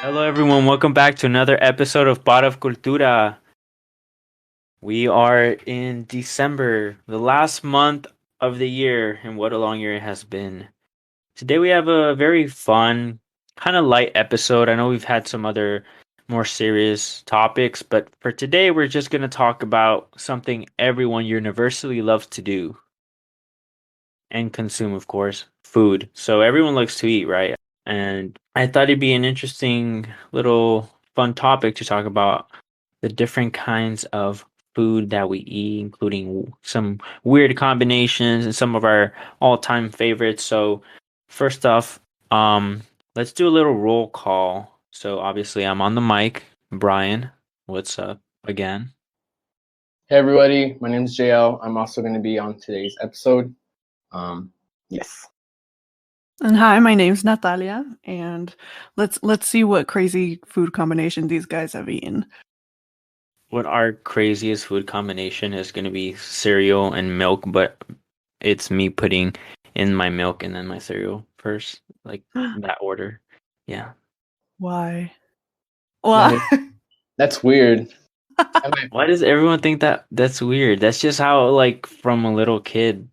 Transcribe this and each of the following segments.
Hello, everyone. Welcome back to another episode of Pot of Cultura. We are in December, the last month of the year, and what a long year it has been. Today, we have a very fun, kind of light episode. I know we've had some other more serious topics, but for today, we're just going to talk about something everyone universally loves to do and consume, of course, food. So, everyone likes to eat, right? And I thought it'd be an interesting little fun topic to talk about the different kinds of food that we eat, including some weird combinations and some of our all-time favorites. So, first off, um, let's do a little roll call. So, obviously, I'm on the mic. Brian, what's up again? Hey everybody, my name is JL. I'm also going to be on today's episode. Um, yes. And hi, my name's Natalia, and let's see what crazy food combination these guys have eaten. What our craziest food combination is going to be cereal and milk, but it's me putting in my milk and then my cereal first, like that order. Yeah. Why? That Why? that's weird. Why does everyone think that that's weird? That's just how, like, from a little kid,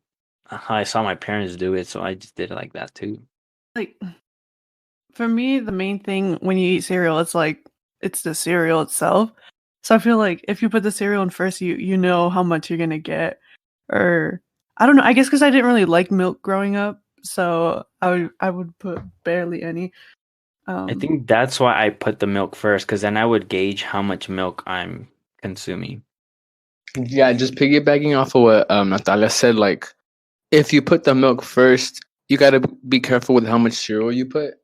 I saw my parents do it, so I just did it like that too. Like, for me, the main thing when you eat cereal, it's the cereal itself. So I feel like if you put the cereal in first, you know how much you're gonna get. Or I don't know. I guess because I didn't really like milk growing up, so I would put barely any. I think that's why I put the milk first, because then I would gauge how much milk I'm consuming. Yeah, just piggybacking off of what Natalia said, like if you put the milk first, you got to be careful with how much cereal you put.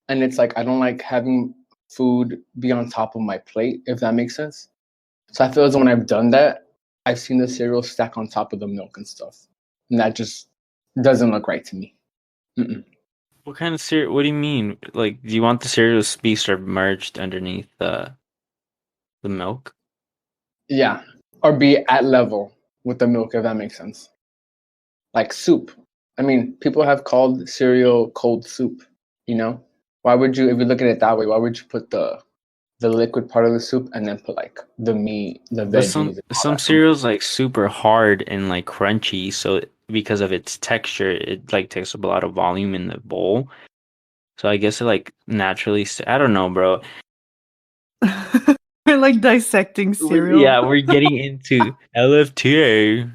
And it's like I don't like having food be on top of my plate, if that makes sense. So I feel as when I've done that, I've seen the cereal stack on top of the milk and stuff. And that just doesn't look right to me. Mm-mm. What kind of cereal? What do you mean? Like, do you want the cereal to be submerged underneath the milk? Yeah, or be at level with the milk, if that makes sense. Like soup. I mean, people have called cereal cold soup. You know, why would you, if you look at it that way, why would you put the liquid part of the soup and then put like the meat, the But veggies, some and all some that in cereals like super hard and like crunchy, so because of its texture, it like takes up a lot of volume in the bowl. So I guess it like naturally. I don't know, bro. We're like dissecting cereal. Yeah, we're getting into LFTA.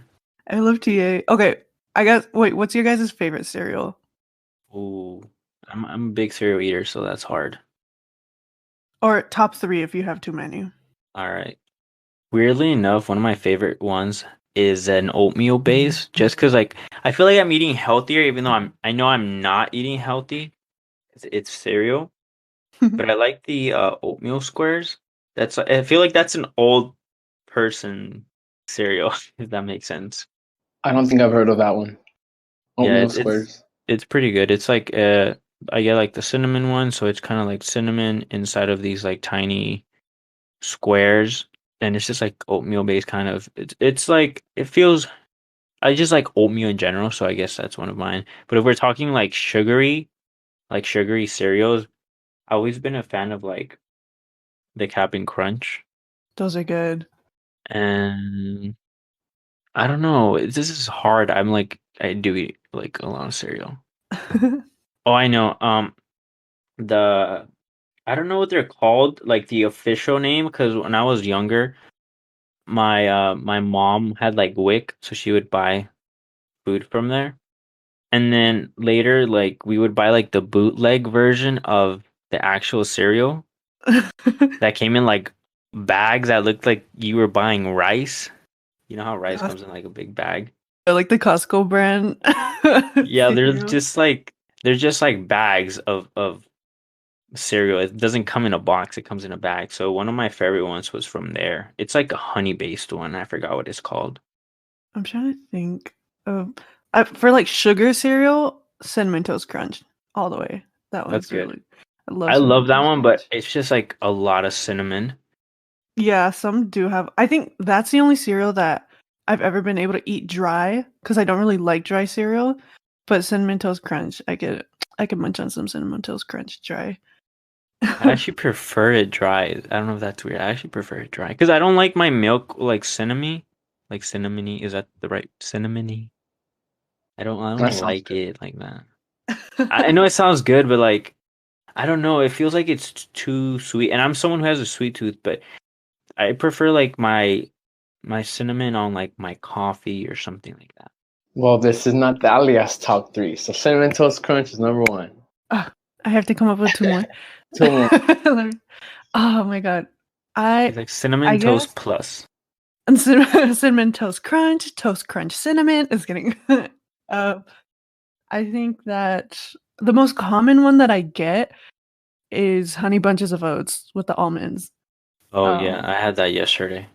I love TA. Okay, I guess. Wait, what's your guys' favorite cereal? Ooh, I'm a big cereal eater, so that's hard. Or top three if you have too many. All right. Weirdly enough, one of my favorite ones is an oatmeal base, just because like I feel like I'm eating healthier, even though I know I'm not eating healthy. It's cereal, but I like the oatmeal squares. I feel like that's an old person cereal, if that makes sense. I don't think I've heard of that one. Yeah, Oatmeal it's squares. it's pretty good. It's like I get like the cinnamon one, so it's kind of like cinnamon inside of these like tiny squares, and it's just like oatmeal based kind of. It's like it feels. I just like oatmeal in general, so I guess that's one of mine. But if we're talking like sugary cereals, I've always been a fan of like the Cap'n Crunch. Those are good. And I don't know, this is hard. I do eat like a lot of cereal. Oh, I know. The I don't know what they're called, like the official name, because when I was younger, my mom had like WIC, so she would buy food from there. And then later, like we would buy like the bootleg version of the actual cereal that came in like bags that looked like you were buying rice. You know how rice Yes. comes in like a big bag? I like the Costco brand Yeah, cereal. they're just like bags of cereal. It doesn't come in a box, it comes in a bag. So one of my favorite ones was from there. It's like a honey based one. I forgot what it's called. I'm trying to think of for like sugar cereal, cinnamon toast crunch all the way. That That's one's good. really. I love I love cinnamon that toast one, but crunch. it's just like a lot of cinnamon. Yeah, some do have. I think that's the only cereal that I've ever been able to eat dry because I don't really like dry cereal. But cinnamon toast crunch, I could munch on some cinnamon toast crunch dry. I actually prefer it dry. I don't know if that's weird. I actually prefer it dry because I don't like my milk like cinnamony. Like cinnamony, is that the right cinnamony? I That don't sounds like good. it like that. I know it sounds good, but like I don't know. It feels like it's too sweet, and I'm someone who has a sweet tooth, but I prefer like my cinnamon on like my coffee or something like that. Well, this is not the alias top three. So cinnamon toast crunch is number one. Ah, I have to come up with two more. Two more. Oh my god. It's like I cinnamon guess toast plus. cinnamon toast crunch cinnamon is getting I think that the most common one that I get is honey bunches of oats with the almonds. Oh yeah, Um, I had that yesterday.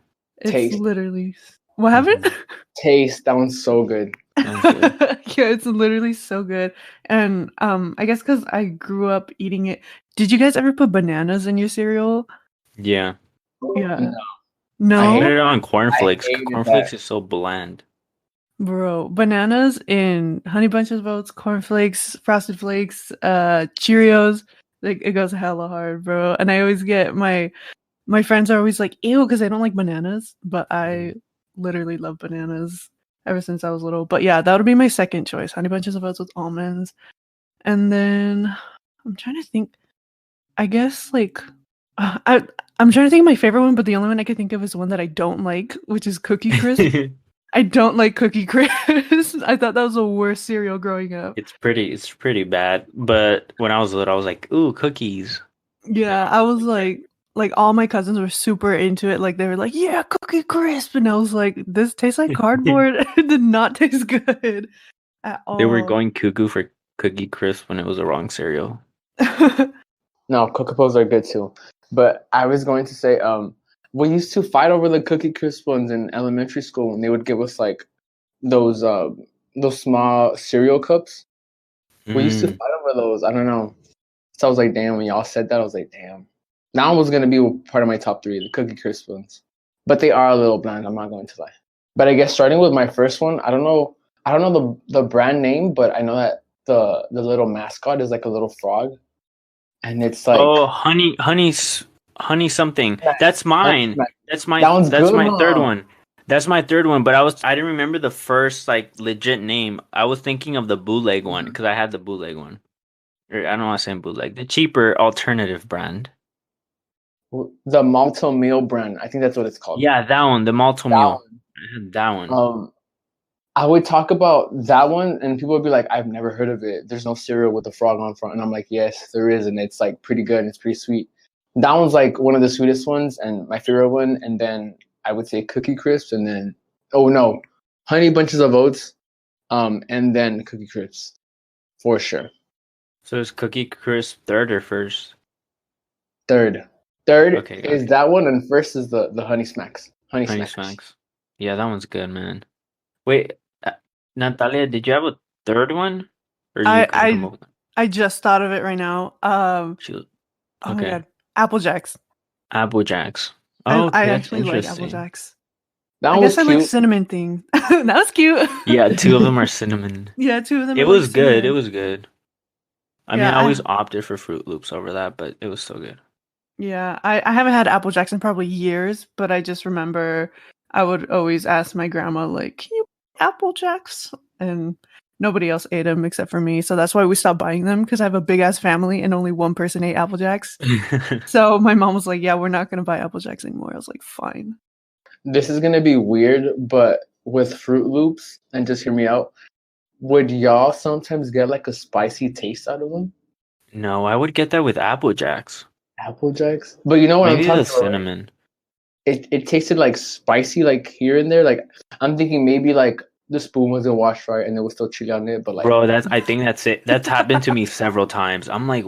it's Taste. literally what happened? Mhm. Taste. That one's so good. Sounds good. Yeah, it's literally so good. And I guess because I grew up eating it. Did you guys ever put bananas in your cereal? Yeah. Yeah. No, I put No? it on I cornflakes. hated Cornflakes that. is so bland. Bro, bananas in honey bunches of oats, cornflakes, frosted flakes, Cheerios. Like it goes hella hard, bro. And I always get my friends are always like, ew, because I don't like bananas. But I literally love bananas ever since I was little. But yeah, that would be my second choice. Honey bunches of oats with almonds. And then I'm trying to think. I guess like I'm trying to think of my favorite one, but the only one I can think of is one that I don't like, which is Cookie Crisp. I don't like Cookie Crisp. I thought that was the worst cereal growing up. It's pretty bad. But when I was little, I was like, ooh, cookies. Yeah, I was like all my cousins were super into it. Like they were like, "Yeah, Cookie Crisp," and I was like, "This tastes like cardboard." It did not taste good at They were all. going cuckoo for Cookie Crisp when it was the wrong cereal. No, Cocoa Puffs are good too. But I was going to say, we used to fight over the Cookie Crisp ones in elementary school, and they would give us like those small cereal cups. We used to Mm. fight over those. I don't know. So I was like, damn. When y'all said that, I was like, damn. That one was gonna be part of my top three, the Cookie Crisp ones. But they are a little bland. I'm not going to lie. But I guess starting with my first one, I don't know. I don't know the brand name, but I know that the little mascot is like a little frog, and it's like Oh, honey something. That's Honey mine. Smack. That one's That's good, my third huh? one. That's my third one, but I didn't remember the first like legit name. I was thinking of the bootleg one Mhm. because I had the bootleg one. Or I don't want to say bootleg, the cheaper alternative brand. The Malto Meal brand. I think that's what it's called. Yeah, that one, the malto That meal. I had that one. one. I would talk about that one, and people would be like, "I've never heard of it. There's no cereal with a frog on front." And I'm like, "Yes, there is, and it's like pretty good and it's pretty sweet." That one's like one of the sweetest ones and my favorite one. And then I would say Cookie Crisps, and then oh no, Honey Bunches of Oats, and then Cookie Crisps for sure. So is Cookie Crisp third or first? Third, third Okay, is okay. that one, and first is the Honey Smacks. Honey Honey Smackers. Smacks. Yeah, that one's good, man. Wait, Natalia, did you have a third one, or you I couldn't come I up with? I just thought of it right now. She, Oh my okay, god, Apple Jacks. Apple Jacks. Oh, I okay, that's actually like Apple interesting. Jacks. That I one was guess I like cute. cinnamon thing. That was cute. Yeah, two of them are cinnamon. Yeah, two of them It are like was good. It cinnamon. was good. I mean, Yeah, I always opted for Fruit Loops over that, but it was still good. I haven't had Apple Jacks in probably years, but I just remember I would always ask my grandma like, "Can you buy Apple Jacks?" And nobody else ate them except for me, so that's why we stopped buying them because I have a big ass family and only one person ate Apple Jacks. So my mom was like, "Yeah, we're not gonna buy Apple Jacks anymore." I was like, "Fine." This is gonna be weird, but with Fruit Loops, and just hear me out. Would y'all sometimes get like a spicy taste out of them? No, I would get that with Apple Jacks. Apple Jacks? But you know what I'm Maybe talking the about, right? cinnamon. It tasted like spicy, like here and there. Like I'm thinking maybe like the spoon wasn't washed right and there was still chili on it, but like Bro, I think that's it. That's happened to me several times. I'm like,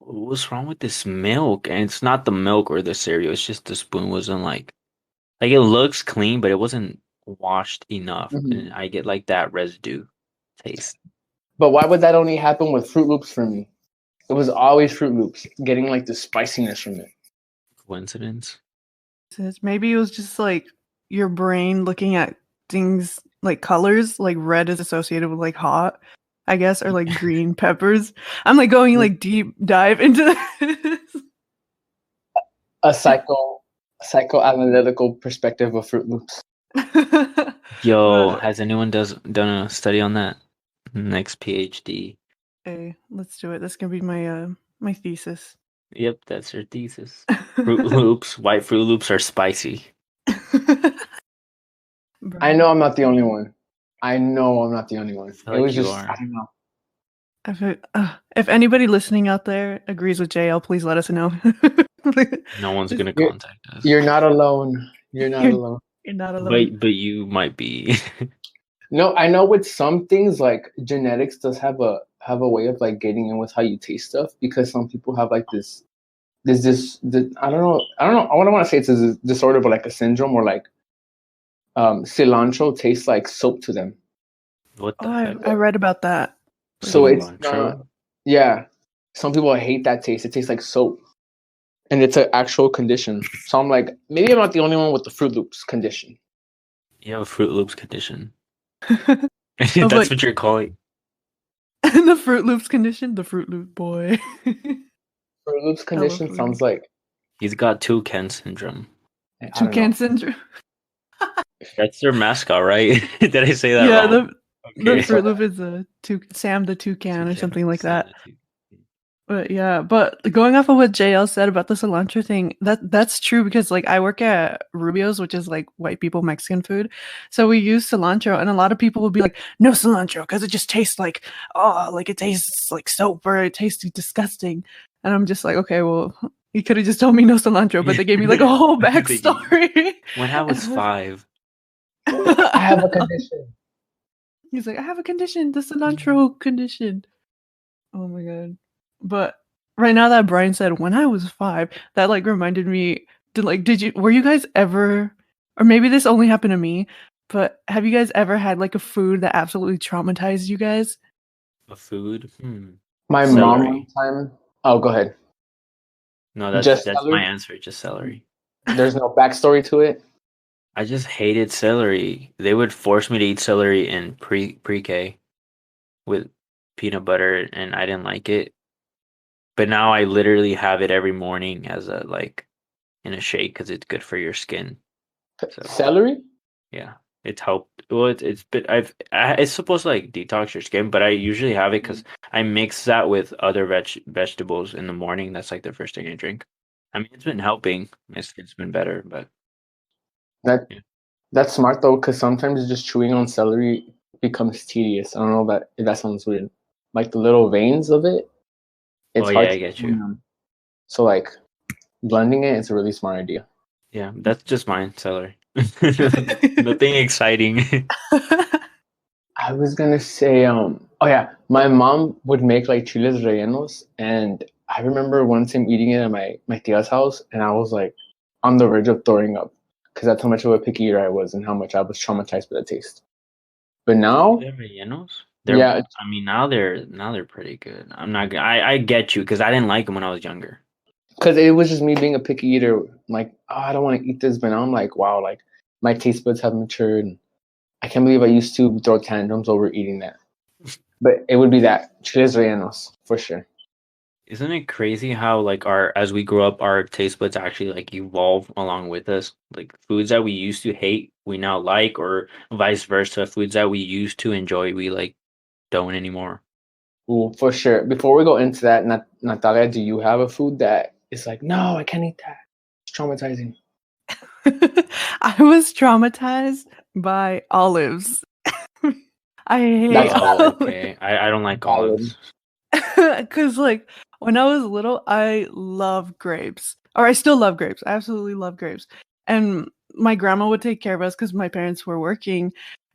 what's wrong with this milk? And it's not the milk or the cereal. It's just the spoon wasn't like it looks clean, but it wasn't washed enough. And Mhm. I get like that residue taste. But why would that only happen with Fruit Loops for me? It was always Fruit Loops, getting like the spiciness from it. Coincidence? Maybe it was just like your brain looking at things like colors, like red is associated with like hot, I guess, or like green peppers. I'm like going like deep dive into this. a psychoanalytical perspective of Fruit Loops. Yo, But, has anyone done a study on that? Next PhD. hey, let's do it. This can be my my thesis. Yep, that's her thesis. Fruit Loops, white Fruit Loops are spicy. I know I'm not the only one. I know I'm not the only one. feel It like was you just, are. I don't know. If anybody listening out there agrees with JL, please let us know. No one's gonna You're- contact us. You're not alone. You're not You're- alone. You're not alone. But you might be. No, I know with some things like genetics does have a way of like getting in with how you taste stuff, because some people have like this I don't know, I don't want to say it's a disorder, but like a syndrome, or like cilantro tastes like soap to them. What the Oh, heck? I read about that. So it's Cilantro? yeah. Some people hate that taste. It tastes like soap, and it's an actual condition. So I'm like, maybe I'm not the only one with the Fruit Loops condition. You have a Fruit Loops condition. Of That's like- what you're calling. the Fruit Loops condition, the Fruit Loop boy. Fruit Loops condition Fruit sounds like He's got toucan syndrome. I don't know. Toucan syndrome. That's their mascot, right? Did I say that Yeah, wrong? the Fruit Loop is Sam the Toucan or something like that. But yeah, but going off of what JL said about the cilantro thing, that's true, because like I work at Rubio's, which is like white people Mexican food. So we use cilantro, and a lot of people will be like, no cilantro, because it just tastes like, oh, like it tastes like soap, or it tastes disgusting. And I'm just like, okay, well, you could have just told me no cilantro, but they gave me like a whole They gave- backstory. When I was 5. I have a condition. He's like, I have a condition, the cilantro condition. Oh my god. But right now that Brian said when I was 5, that like reminded me, were you guys ever, or maybe this only happened to me, but have you guys ever had like a food that absolutely traumatized you guys? A food? My Celery. mom one time. Oh, go ahead. No, that's Just my celery? answer. Just celery. There's no backstory to it. I just hated celery. They would force me to eat celery in pre-K with peanut butter, and I didn't like it. But now I literally have it every morning as a in a shake, because it's good for your skin. So Celery? yeah, it's helped. Well, it's it's supposed to like detox your skin, but I usually have it because I mix that with other vegetables in the morning. That's like the first thing I drink. I mean, it's been helping. My skin's been better, but That's smart though, because sometimes just chewing on celery becomes tedious. I don't know if that sounds weird. Like the little veins of it. It's Oh, hard yeah, I to get chew you. on. So like blending it is a really smart idea. yeah, that's just mine. Celery. Nothing exciting. I was gonna say, oh yeah, my mom would make like chiles rellenos, and I remember one time eating it at my tia's house, and I was like on the verge of throwing up, because that's how much of a picky eater I was, and how much I was traumatized by the taste. But now, They're rellenos? yeah, I mean, now they're pretty good. I'm not. I get you, because I didn't like them when I was younger. because it was just me being a picky eater. Like, oh, I don't want to eat this, but now I'm like, wow, like my taste buds have matured. And I can't believe I used to throw tantrums over eating that. But it would be that chiles rellenos for sure. Isn't it crazy how as we grow up, our taste buds actually like evolve along with us? Like foods that we used to hate, we now like, or vice versa. Foods that we used to enjoy, we like don't anymore. Ooh, for sure. Before we go into that, Natalia, do you have a food that is like, no, I can't eat that. It's traumatizing. I was traumatized by olives. I hate That's Oh, olives. okay. I don't like Valid. olives. Because like when I was little, I loved grapes, or I still love grapes. I absolutely love grapes, and my grandma would take care of us because my parents were working,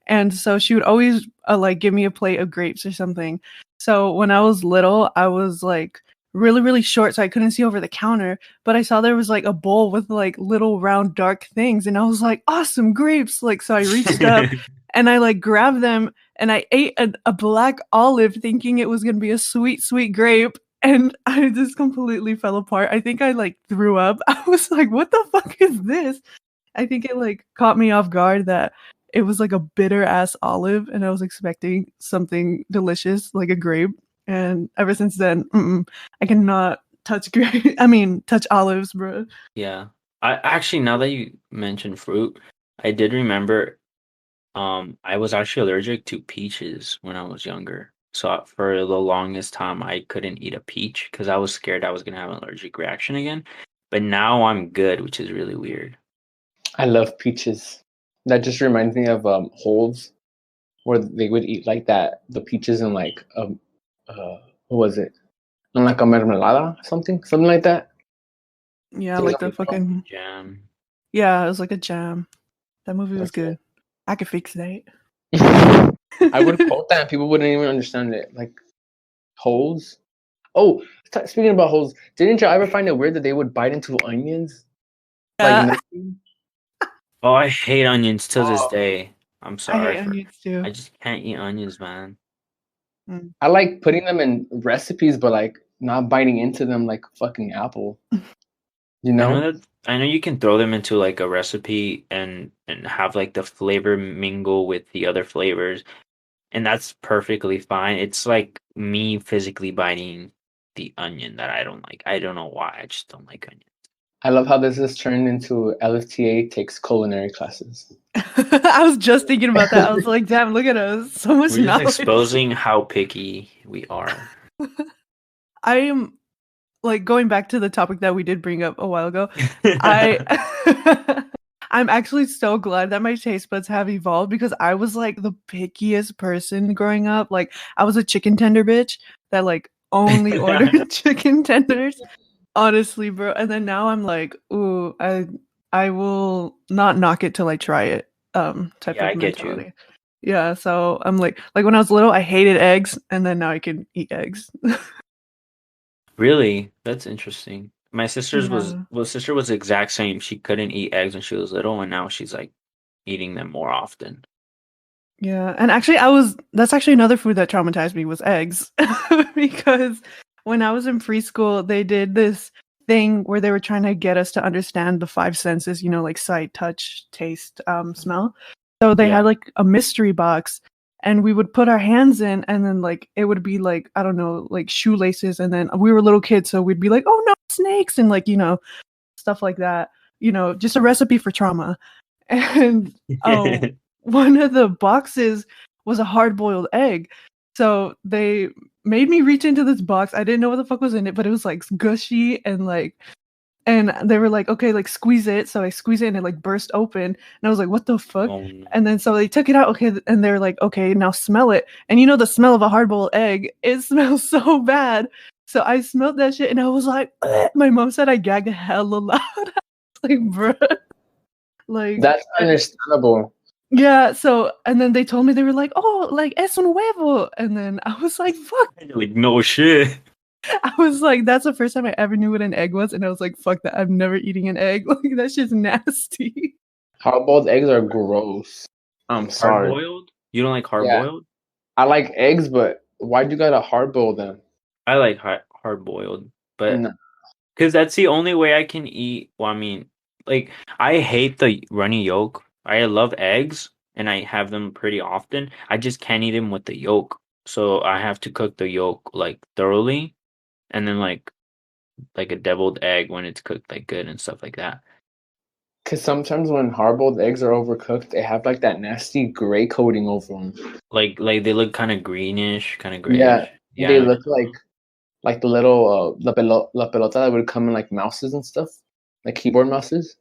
and so she would always like give me a plate of grapes or something. So when I was little, I was like really really short, so I couldn't see over the counter, but I saw there was like a bowl with like little round dark things, and I was like, awesome, grapes. Like, so I reached up and I like grabbed them, and I ate a black olive thinking it was going to be a sweet, sweet grape. And I just completely fell apart. I think I like threw up. I was like, what the fuck is this? I think it like caught me off guard that it was like a bitter ass olive, and I was expecting something delicious like a grape. And ever since then, I cannot touch touch olives, bro. Yeah. I actually, now that you mentioned fruit, I did remember I was actually allergic to peaches when I was younger. So for the longest time I couldn't eat a peach because I was scared I was gonna have an allergic reaction again. But now I'm good, which is really weird. I love peaches. That just reminds me of Holds, where they would eat like that, the peaches in like what was it? In like a mermelada, something like that. Yeah, Things like the like fucking Jam. yeah, it was like a jam. That movie was That's it. good. I could fix that. I would quote that and people wouldn't even understand it. Like holes. Oh, speaking about holes, didn't you ever find it weird that they would bite into onions? Like Yeah, nothing? Oh, I hate onions till this Oh. day. I'm I sorry hate for onions too. I just can't eat onions, man. I like putting them in recipes, but like not biting into them like fucking apple. You I know know? that I know you can throw them into like a recipe and have like the flavor mingle with the other flavors, and that's perfectly fine. It's like me physically biting the onion that I don't like. I don't know why. I just don't like onion. I love how this has turned into LFTA takes culinary classes. I was just thinking about that. I was like, damn, look at us. So much We're just knowledge. exposing how picky we are. I am like going back to the topic that we did bring up a while ago. I I'm actually so glad that my taste buds have evolved because I was like the pickiest person growing up. Like I was a chicken tender bitch that like only ordered chicken tenders. Honestly, bro. And then now I'm like, ooh, I will not knock it till I try it. Type Yeah, of I get you. mentality. Yeah, so I'm like when I was little, I hated eggs, and then now I can eat eggs. Really? That's interesting. My sister's Yeah. sister was the exact same. She couldn't eat eggs when she was little, and now she's like eating them more often. Yeah, and actually that's actually another food that traumatized me was eggs. Because when I was in preschool, they did this thing where they were trying to get us to understand the five senses, like sight, touch, taste, smell. So they Yeah. had like a mystery box and we would put our hands in and then like it would be like, I don't know, like shoelaces and then we were little kids, so we'd be like, "Oh no, snakes," and like, stuff like that. Just a recipe for trauma. And oh, one of the boxes was a hard-boiled egg. So they made me reach into this box. I didn't know what the fuck was in it, but it was like gushy and they were like, okay, like squeeze it. So I squeezed it and it like burst open. And I was like, what the fuck? Oh, no. And then so they took it out. Okay. And they're like, okay, now smell it. And the smell of a hard-boiled egg, it smells so bad. So I smelled that shit and I was like, "Ugh." My mom said I gagged hella loud. I was like, bruh. Like That's understandable. yeah, so and then they told me they were like, "Oh, like es un huevo," and then I was like, "Fuck!" Like, no shit. I was like, "That's the first time I ever knew what an egg was," and I was like, "Fuck that! I'm never eating an egg. Like that shit's nasty." Hard-boiled eggs are gross. I'm Hard sorry. boiled? You don't like hard Yeah. boiled? I like eggs, but why'd you gotta hard-boil them? I like hard boiled, but No. because that's the only way I can eat. Well, I mean, like I hate the runny yolk. I love eggs and I have them pretty often. I just can't eat them with the yolk. So I have to cook the yolk like thoroughly and then like a deviled egg when it's cooked like good and stuff like that. Because sometimes when hard-boiled eggs are overcooked, they have like that nasty gray coating over them. Like they look kind of greenish, kind of Yeah, grayish. Yeah, they I know look like the little la pelota that would come in like mouses and stuff, like keyboard mouses.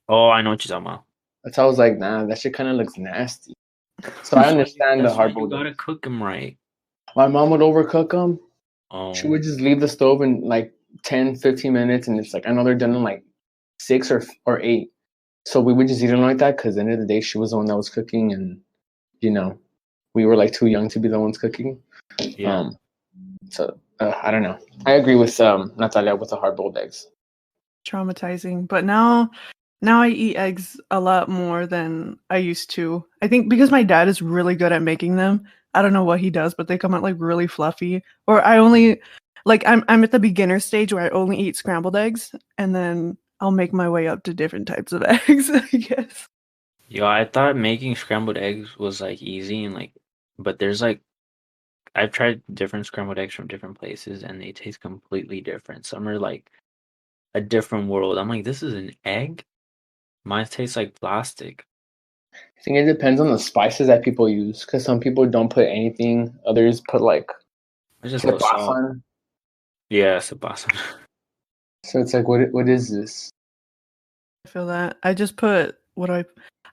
Oh, I know what you're talking about. That's how I was like, nah, that shit kind of looks nasty. So I understand the That's why you hard-boiled gotta eggs. cook them right. My mom would overcook them. She Oh, would just leave the stove in like 10, 15 minutes, and it's like I know they're done in like 6 or 8. So we would just eat them like that because at the end of the day, she was the one that was cooking, and we were like too young to be the ones cooking. yeah. So I don't know. I agree with Natalia with the hard-boiled eggs. Traumatizing, but now I eat eggs a lot more than I used to. I think because my dad is really good at making them. I don't know what he does, but they come out like really fluffy. Or I only like I'm at the beginner stage where I only eat scrambled eggs, and then I'll make my way up to different types of eggs, I guess. Yo, I thought making scrambled eggs was like easy and like, but there's like I've tried different scrambled eggs from different places, and they taste completely different. Some are like a different world. I'm like, this is an egg. Mine tastes like plastic. I think it depends on the spices that people use, because some people don't put anything. Others put like I just go salt. kipasan. Yeah, it's a awesome. So it's like, what is this? I feel that. I just put what do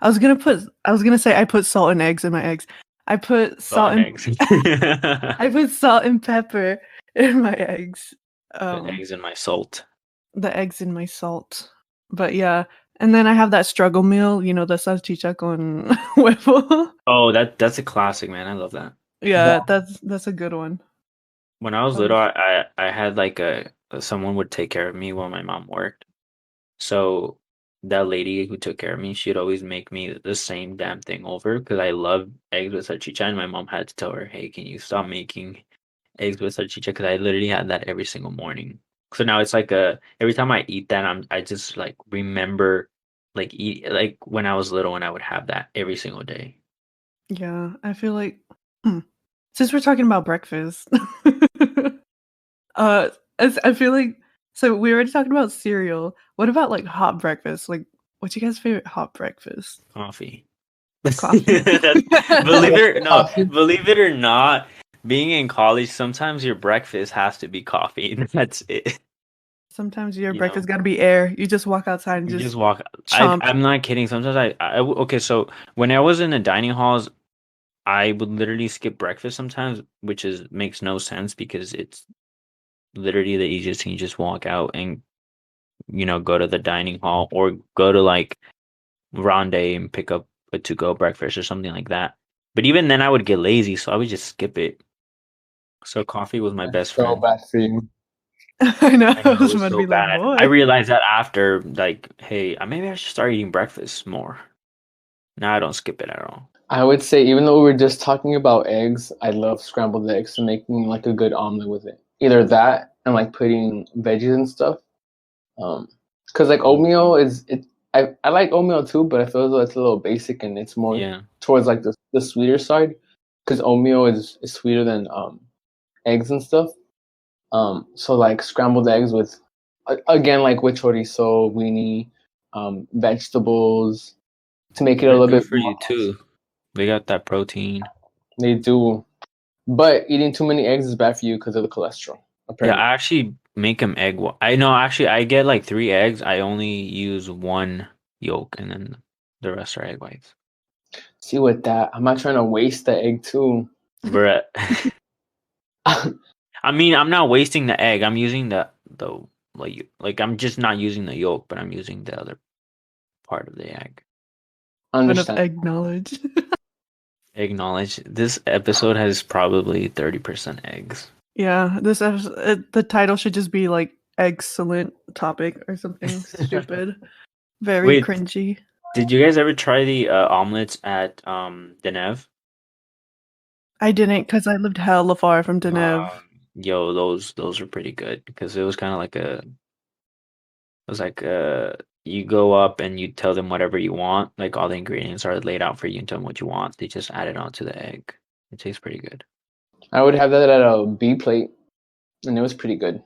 I was gonna say I put salt and eggs in my eggs. I put salt Salt and and eggs. I put salt and pepper in my eggs. Put eggs in my salt. The eggs in my salt. But yeah, and then I have that struggle meal, you know, the salchicha con huevo. Oh, that's a classic, man. I love that. Yeah, that's a good one. When I was little, I had like someone would take care of me while my mom worked. So that lady who took care of me, she'd always make me the same damn thing over because I love eggs with salchicha. And my mom had to tell her, "Hey, can you stop making eggs with salchicha?" Because I literally had that every single morning. So now it's like every time I eat that, I just like remember like eat like when I was little and I would have that every single day. Yeah, I feel like since we're talking about breakfast, I feel like so we already talked about cereal. What about like hot breakfast? Like, what's your guys' favorite hot breakfast? Coffee. Coffee. Believe it or not, being in college, sometimes your breakfast has to be coffee. That's it. Sometimes your You breakfast know, got to be air. You just walk outside and you just just walk. chomp. I'm not kidding. Sometimes okay. So when I was in the dining halls, I would literally skip breakfast sometimes, which makes no sense because it's literally the easiest thing. You just walk out and go to the dining hall or go to like Ronde and pick up a to-go breakfast or something like that. But even then, I would get lazy, so I would just skip it. So coffee was my best So friend. bad for you. I know. I I know it was was about to so be like, bad. boy. I realized that after, like, hey, maybe I should start eating breakfast more. Now I don't skip it at all. I would say, even though we were just talking about eggs, I love scrambled eggs and making like a good omelet with it. Either that and like putting veggies and stuff. Because like oatmeal is it. I like oatmeal too, but I feel as though it's a little basic and it's more Yeah. towards like the sweeter side. Because oatmeal is sweeter than eggs and stuff. So like scrambled eggs with again like with chorizo, weenie, vegetables to make it a They're little good bit for more. you too. They got that protein. They do, but eating too many eggs is bad for you because of the cholesterol. Yeah, Apparently, I actually make them egg. I know, actually, I get like 3 eggs. I only use one yolk, and then the rest are egg whites. see with that, I'm not trying to waste the egg too. Bruh. I mean, I'm not wasting the egg. I'm using the like I'm just not using the yolk, but I'm using the other part of the egg. Fun of Understand? egg knowledge. Acknowledge this episode has probably 30% eggs. Yeah, this episode, the title should just be like excellent topic or something stupid. Very Wait, cringy. did you guys ever try the omelets at Denev? I didn't because I lived hella far from Denev. Yo, those were pretty good because it was kind of like it was like you go up and you tell them whatever you want, like all the ingredients are laid out for you and tell them what you want. They just add it onto the egg. It tastes pretty good. I would have that at a B plate, and it was pretty good.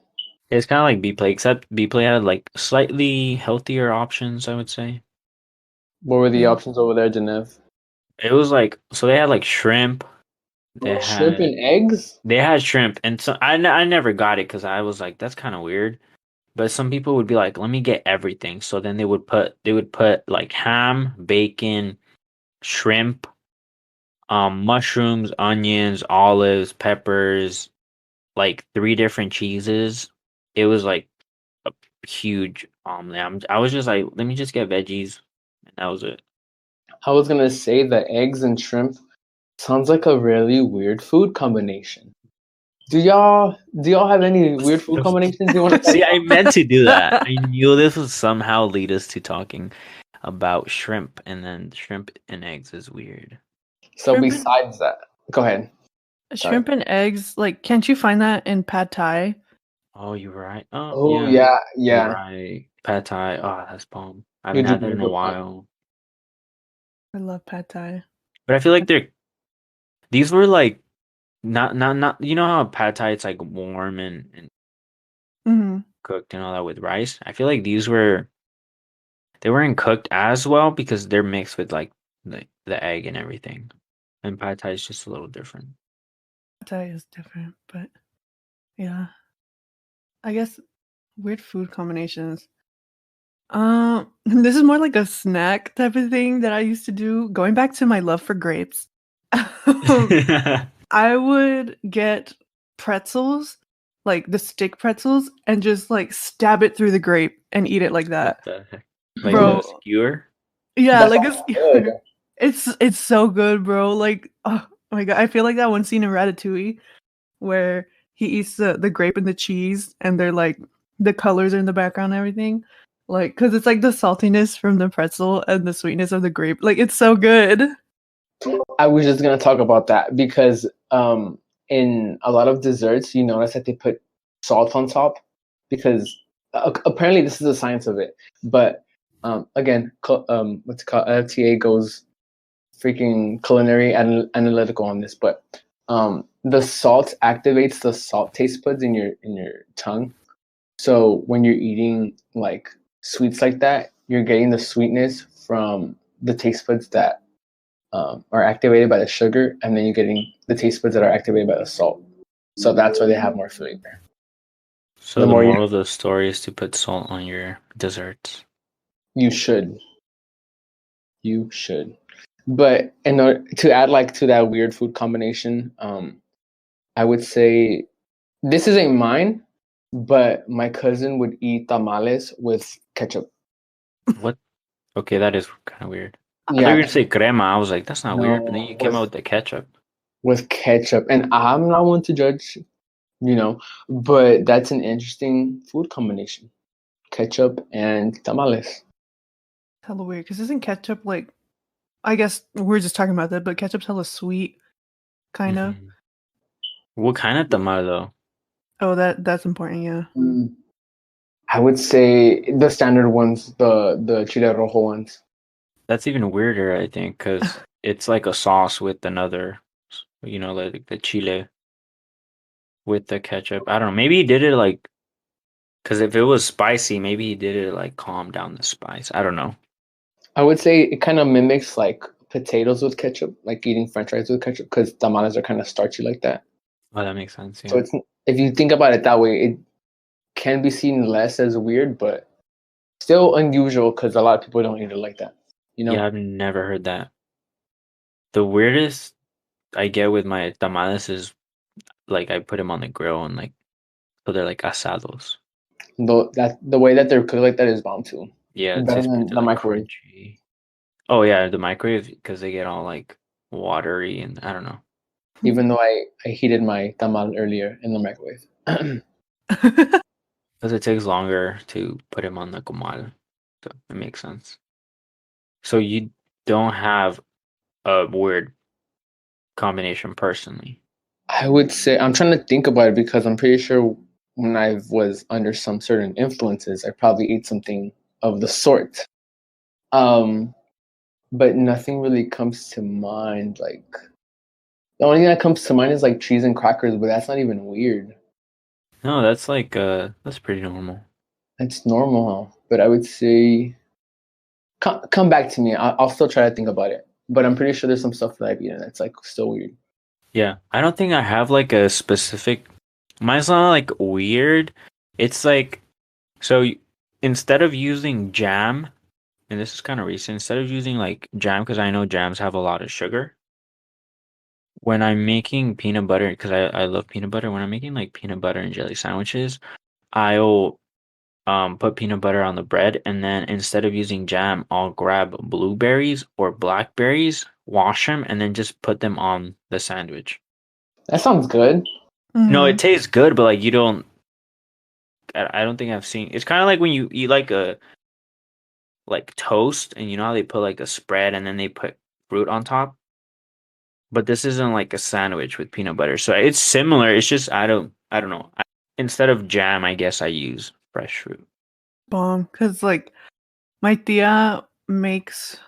It's kind of like B plate, except B plate had like slightly healthier options, I would say. What were the Yeah. options over there, Genev? It was like so they had like shrimp. They Shrimp had and eggs? they had shrimp, and so I never got it because I was like that's kind of weird. But some people would be like, let me get everything. So then they would put like ham, bacon, shrimp, mushrooms, onions, olives, peppers, like 3 different cheeses. It was like a huge omelet. I was just like, let me just get veggies, and that was it. I was gonna say that eggs and shrimp sounds like a really weird food combination. Do y'all have any weird food combinations you want to talk See, I meant to do that. Shrimp I knew this would somehow lead us to talking about shrimp, and then shrimp and eggs is weird. So and, besides that, go ahead. Sorry. shrimp and eggs. Like, can't you find that in pad thai? Oh, you're right. Oh, Oh yeah, yeah, you're yeah. right. Pad Thai. Oh, that's bomb. I You haven't do had that in make a a point. while. I love pad thai. But I feel like these were like not. You know how pad thai it's like warm and Hmm. cooked and all that with rice. I feel like they weren't cooked as well because they're mixed with like the egg and everything. And pad thai is just a little different. Thai is different, but yeah, I guess weird food combinations. This is more like a snack type of thing that I used to do. Going back to my love for grapes, I would get pretzels, like the stick pretzels, and just like stab it through the grape and eat it like What that. the heck? Like Bro, a skewer? yeah, That like a sounds good. skewer. It's so good, bro. Like, oh my god, I feel like that one scene in Ratatouille where he eats the grape and the cheese, and they're like the colors are in the background and everything. Like, because it's like the saltiness from the pretzel and the sweetness of the grape. Like, it's so good. I was just gonna talk about that because in a lot of desserts, you notice that they put salt on top because apparently this is the science of it. But again, what's it called? FTA goes freaking culinary analytical on this, but the salt activates the salt taste buds in your tongue. So when you're eating like sweets like that, you're getting the sweetness from the taste buds that are activated by the sugar, and then you're getting the taste buds that are activated by the salt. So that's why they have more flavor. So The the more moral of the story is to put salt on your desserts. you should, you should. But in order to add like to that weird food combination, I would say this isn't mine, but my cousin would eat tamales with ketchup. What? Okay, that is kind of weird. I thought you were Yeah, gonna say crema. I was like, that's not weird. But then no, you came out with the ketchup. with ketchup, and I'm not one to judge, but that's an interesting food combination: ketchup and tamales. Hella weird. Because isn't ketchup like? I guess we're just talking about that, but ketchup's hella sweet, kind of. Mhm. What kind of tamal though? Oh, that's important. Yeah. Mm, I would say the standard ones, the chile rojo ones. That's even weirder, I think, because it's like a sauce with another, like the chile with the ketchup. I don't know. Maybe he did it like, because if it was spicy, maybe he did it like calm down the spice. I don't know. I would say it kind of mimics like potatoes with ketchup, like eating French fries with ketchup, because tamales are kind of starchy like that. Oh, that makes sense. So Yeah. it's if you think about it that way, it can be seen less as weird, but still unusual because a lot of people don't eat it like that. You know, Yeah, I've never heard that. The weirdest I get with my tamales is like I put them on the grill and like, so they're like asados. though that the way that they're cooked like that is bound to Yeah, it better tastes than they're the like microwave. crunchy. Oh yeah, the microwave because they get all like watery and I don't know. Even though I heated my tamal earlier in the microwave. Because it takes longer to put him on the comal. So it makes sense. So you don't have a weird combination personally. I would say I'm trying to think about it because I'm pretty sure when I was under some certain influences, I probably ate something of the sort. Um, but nothing really comes to mind. Like the only thing that comes to mind is like cheese and crackers, but that's not even weird. No, that's like that's pretty normal. That's normal. But I would say come back to me. I'll still try to think about it. But I'm pretty sure there's some stuff that I've eaten that's like still weird. Yeah. I don't think I have like a specific mine's not like weird. It's like so instead of using jam, and this is kind of recent, instead of using like jam because I know jams have a lot of sugar. When I'm making peanut butter, because I love peanut butter, when I'm making like peanut butter and jelly sandwiches, I'll put peanut butter on the bread, and then instead of using jam, I'll grab blueberries or blackberries, wash them, and then just put them on the sandwich. That sounds good. No, Mhm. it tastes good, but like you don't. I don't think I've seen. It's kind of like when you eat like a like toast, and you know how they put like a spread, and then they put fruit on top. But this isn't like a sandwich with peanut butter, so it's similar. It's just I don't know. Instead of jam, I guess I use fresh fruit. Bomb. Because like my tia makes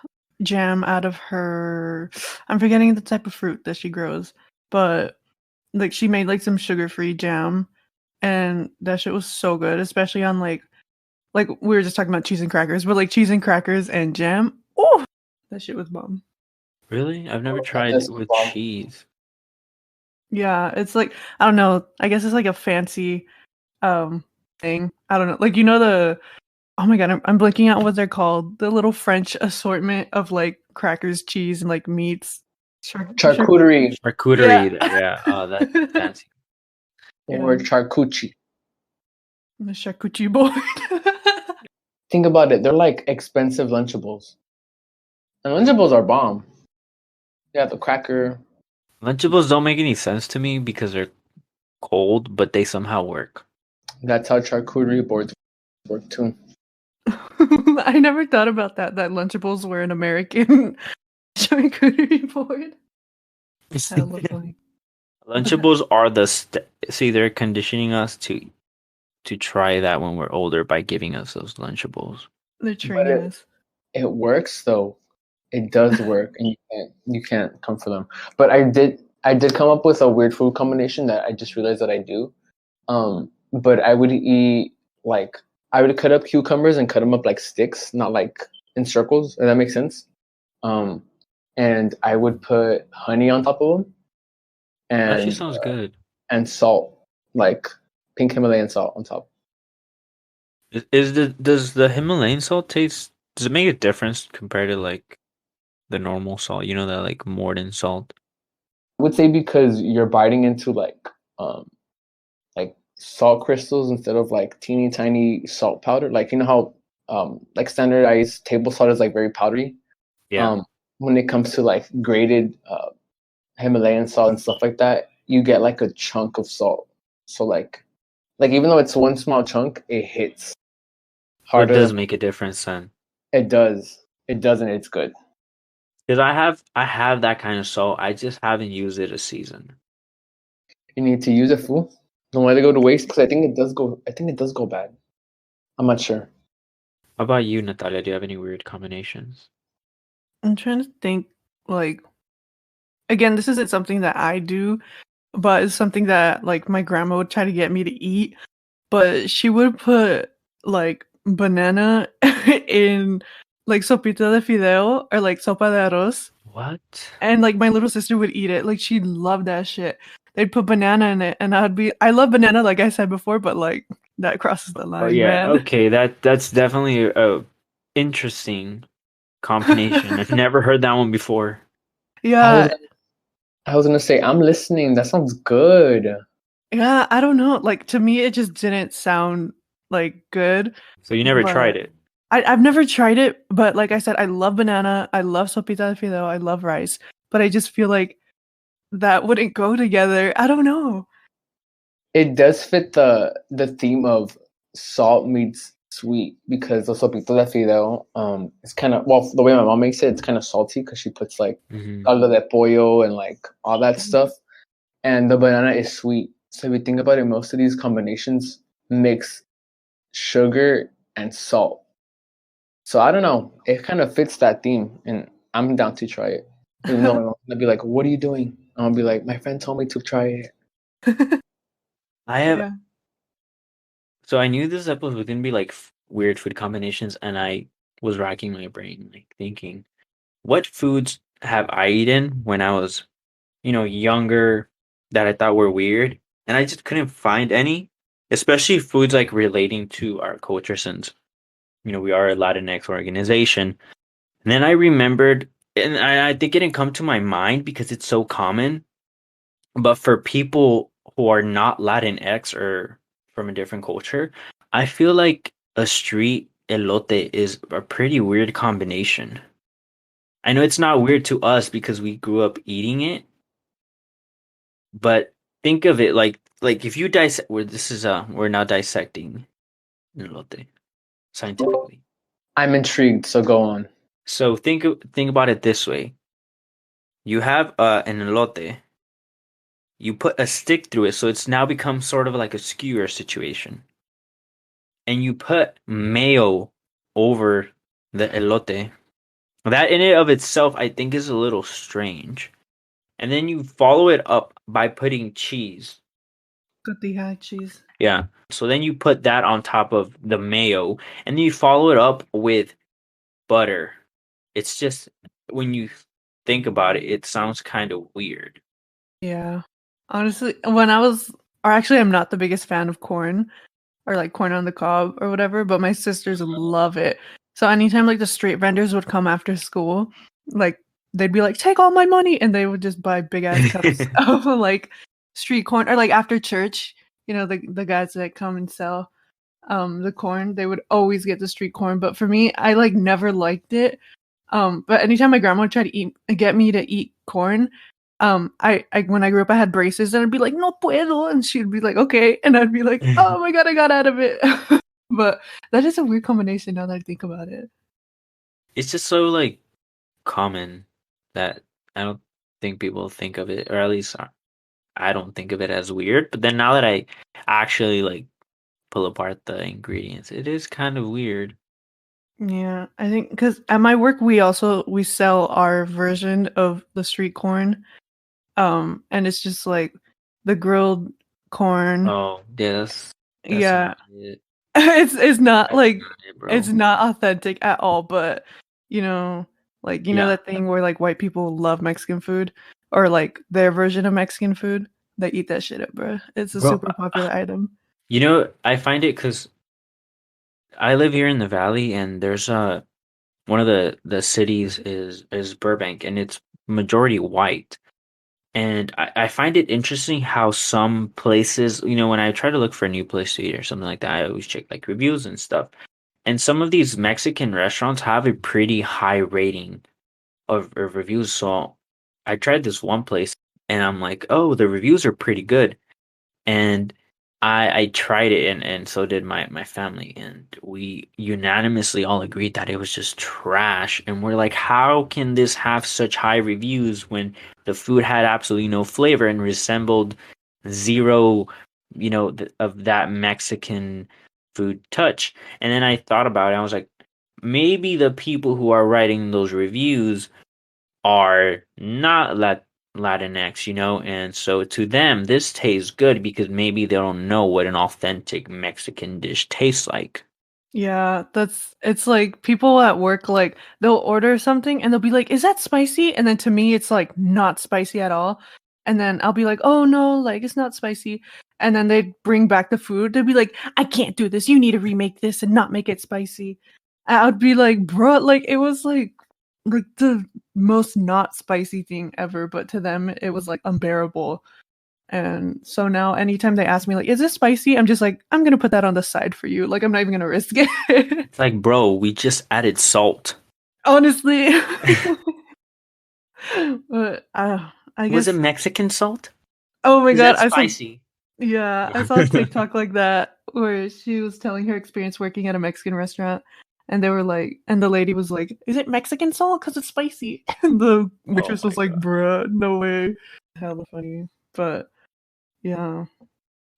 jam out of her. I'm forgetting the type of fruit that she grows, but like she made like some sugar-free jam, and that shit was so good, especially on like we were just talking about cheese and crackers, but like cheese and crackers and jam. Oh, that shit was bomb. Really? I've never That tried does with bomb. cheese. Yeah, it's like I don't know. I guess it's like a fancy thing. I don't know. Like you know the oh my god, I'm blanking out what they're called. The little French assortment of like crackers, cheese, and like meats. Charcuterie Charcuterie. Yeah. Oh, that's fancy. or Yeah. charcuterie. The charcuterie board. Think about it. They're like expensive Lunchables. And Lunchables are bomb. Yeah, the cracker. Lunchables don't make any sense to me because they're cold, but they somehow work. That's how charcuterie boards work too. I never thought about that. That Lunchables were an American charcuterie board. Hella funny. Lunchables are see, they're conditioning us to try that when we're older by giving us those Lunchables. They're training us. It works though. It does work, and you can't come for them. But I did come up with a weird food combination that I just realized that I do. But I would eat like I would cut up cucumbers and cut them up like sticks, not like in circles. If that makes sense. And I would put honey on top of them, That actually and sounds good. and salt, like pink Himalayan salt on top. Does the Himalayan salt taste? Does it make a difference compared to like the normal salt? You know, that like Morden salt. I would say because you're biting into like salt crystals instead of like teeny tiny salt powder. Like you know how like standardized table salt is like very powdery. Yeah. When it comes to like grated Himalayan salt and stuff like that, you get like a chunk of salt. So like even though it's one small chunk, it hits It harder. does make a difference then. It does. It doesn't. It's good. Because I have that kind of salt. I just haven't used it a season. You need to use it, fool. Don't let it go to waste because I think it does go. I think it does go bad. I'm not sure. How about you, Natalia? Do you have any weird combinations? I'm trying to think, like, again, this isn't something that I do, but it's something that, like, my grandma would try to get me to eat. But she would put, like, banana in, like, sopita de fideo or, like, sopa de arroz. What? And, like, my little sister would eat it. Like, she loved that shit. They'd put banana in it, and I love banana, like I said before, but, like, that crosses the line, Oh yeah, man. okay. That's definitely a interesting combination. I've never heard that one before. Yeah. I was gonna say I'm listening. That sounds good. Yeah, I don't know. Like to me, it just didn't sound like good. So you never tried but it? I've never tried it, but like I said, I love banana. I love sopita de fideo. I love rice, but I just feel like that wouldn't go together. I don't know. It does fit the theme of salt meets sweet because the sopito de fideo it's kind of well the way my mom makes it it's kind of salty because she puts like caldo de pollo and like all that stuff, and the banana is sweet. So if you think about it, most of these combinations mix sugar and salt. So I don't know. It kind of fits that theme, and I'm down to try it. Even though my mom's gonna be like, "What are you doing?" I'll be like, "My friend told me to try it." I have. Yeah. So I knew this episode was gonna be like weird food combinations, and I was racking my brain, like thinking, what foods have I eaten when I was, younger that I thought were weird, and I just couldn't find any, especially foods like relating to our culture since, we are a Latinx organization. And then I remembered, and I think it didn't come to my mind because it's so common, but for people who are not Latinx or from a different culture, I feel like a street elote is a pretty weird combination. I know it's not weird to us because we grew up eating it, but think of it like if you dissect. We're now dissecting elote scientifically. I'm intrigued, so go on. So think about it this way: you have an elote. You put a stick through it, so it's now become sort of like a skewer situation. And you put mayo over the elote. That in and of itself, I think, is a little strange. and then you follow it up by putting cheese. Cotija cheese. Yeah. So then you put that on top of the mayo, and then you follow it up with butter. It's just, when you think about it, it sounds kind of weird. Yeah. Honestly, when I was, or actually, I'm not the biggest fan of corn or like corn on the cob or whatever, but my sisters love it. So anytime like the street vendors would come after school, like they'd be like, "Take all my money," and they would just buy big ass cups of like street corn, or like after church, the guys that come and sell the corn, they would always get the street corn. But for me, I like never liked it. But anytime my grandma would try to get me to eat corn, I when I grew up, I had braces, and I'd be like, "No puedo," and she'd be like, "Okay," and I'd be like, "Oh my god, I got out of it." But that is a weird combination now that I think about it. It's just so like common that I don't think people think of it, or at least I don't think of it as weird. But then now that I actually like pull apart the ingredients, it is kind of weird. Yeah, I think because at my work we sell our version of the street corn, and it's just like the grilled corn. Oh, yes. That's Yeah, not it. it's not That's like not it, bro. it's not authentic at all. But like Yeah. that thing where like white people love Mexican food, or like their version of Mexican food, they eat that shit up, bro. It's a Bro, super popular item. I find it because I live here in the valley, and there's one of the cities is Burbank, and it's majority white. And I find it interesting how some places, when I try to look for a new place to eat or something like that, I always check like reviews and stuff. And some of these Mexican restaurants have a pretty high rating of reviews. So I tried this one place, and I'm like, oh, the reviews are pretty good. And I tried it, and so did my family, and we unanimously all agreed that it was just trash. And we're like, how can this have such high reviews when the food had absolutely no flavor and resembled zero, of that Mexican food touch? And then I thought about it. I was like, maybe the people who are writing those reviews are not Latinx, and so to them this tastes good because maybe they don't know what an authentic Mexican dish tastes like. Yeah, it's like people at work, like they'll order something and they'll be like, "Is that spicy?" And then to me it's like not spicy at all. And then I'll be like, "Oh no, like it's not spicy." And then they'd bring back the food. They'd be like, "I can't do this. You need to remake this and not make it spicy." And I'd be like, "Bro, like it was like the most not spicy thing ever, but to them it was like unbearable." And so now anytime they ask me like, "Is this spicy?" I'm just like, "I'm going to put that on the side for you. Like I'm not even going to risk it." It's like, bro, we just added salt. Honestly. But I Was guess it Mexican salt? oh my Is god, that spicy? I saw a TikTok like that where she was telling her experience working at a Mexican restaurant, and they were like, and the lady was like, "Is it Mexican salt? Because it's spicy." And the waitress my was like, God. "Bruh, no way." Hella funny. But yeah,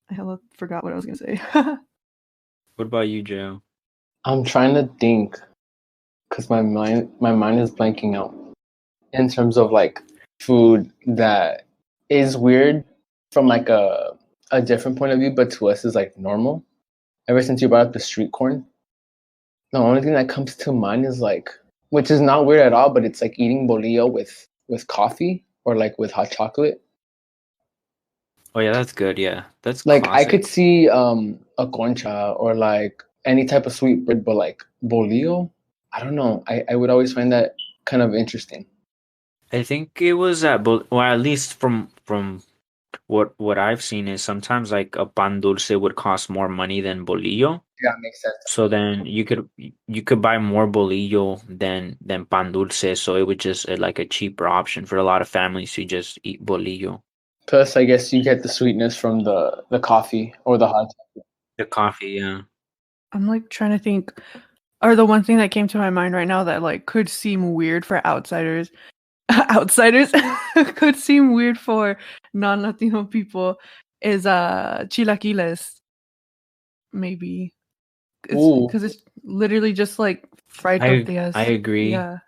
I hella forgot what I was gonna say. What about you, Joe? I'm trying to think because my mind is blanking out in terms of like food that is weird from like a different point of view, but to us is like normal. Ever since you brought up the street corn, the only thing that comes to mind is like, which is not weird at all, but it's like eating bolillo with coffee or like with hot chocolate. Oh yeah, that's good. Yeah, that's Like I classic. could see a concha or like any type of sweet bread, but like bolillo, I don't know. I would always find that kind of interesting. I think it was well, at least from what I've seen is sometimes like a pan dulce would cost more money than bolillo. Yeah, makes sense. So then you could buy more bolillo than pan dulce, so it would just like a cheaper option for a lot of families to just eat bolillo. Plus, I guess you get the sweetness from the coffee or the hot. The coffee, yeah. I'm like trying to think, or the one thing that came to my mind right now that like could seem weird for outsiders, outsiders could seem weird for non-Latino people is chilaquiles. Maybe it's Ooh, because it's literally just like fried I tortillas. agree. Yeah,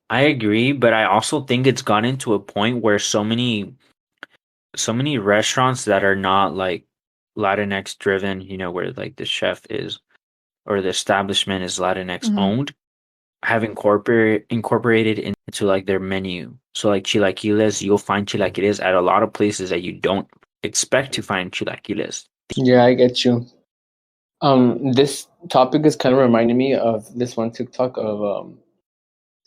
I agree, but I also think it's gotten to a point where so many restaurants that are not like Latinx driven, where like the chef is or the establishment is Latinx Mhm. owned, have incorporated into like their menu. So like chilaquiles, you'll find chilaquiles at a lot of places that you don't expect to find chilaquiles. Yeah, I get you. This topic is kind of reminding me of this one TikTok of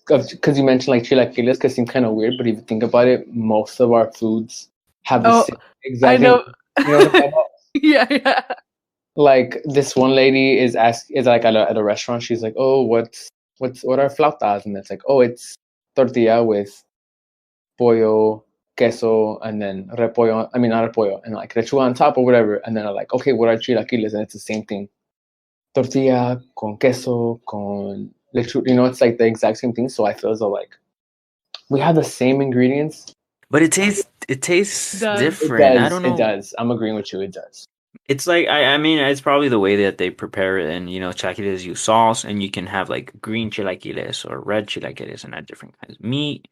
because you mentioned like chilaquiles, because it seems kind of weird, but if you think about it, most of our foods have the Oh, same I exact know. thing. You know what I'm talking about? Yeah, yeah. Like this one lady is like at a restaurant. She's like, "Oh, what are flautas?" And it's like, "Oh, it's tortilla with pollo, queso, and then repollo. I mean, not repollo, and like lechuga on top or whatever." And then I'm like, "Okay, what are chilaquiles?" And it's the same thing: tortilla con queso con lechuga. You know, it's like the exact same thing. So I feel as though like we have the same ingredients. But it tastes Does. It different. I does. don't It know. does. I'm agreeing with you. It does. It's like I mean it's probably the way that they prepare it, and chilaquiles use sauce, and you can have like green chilaquiles or red chilaquiles and add different kinds of meat.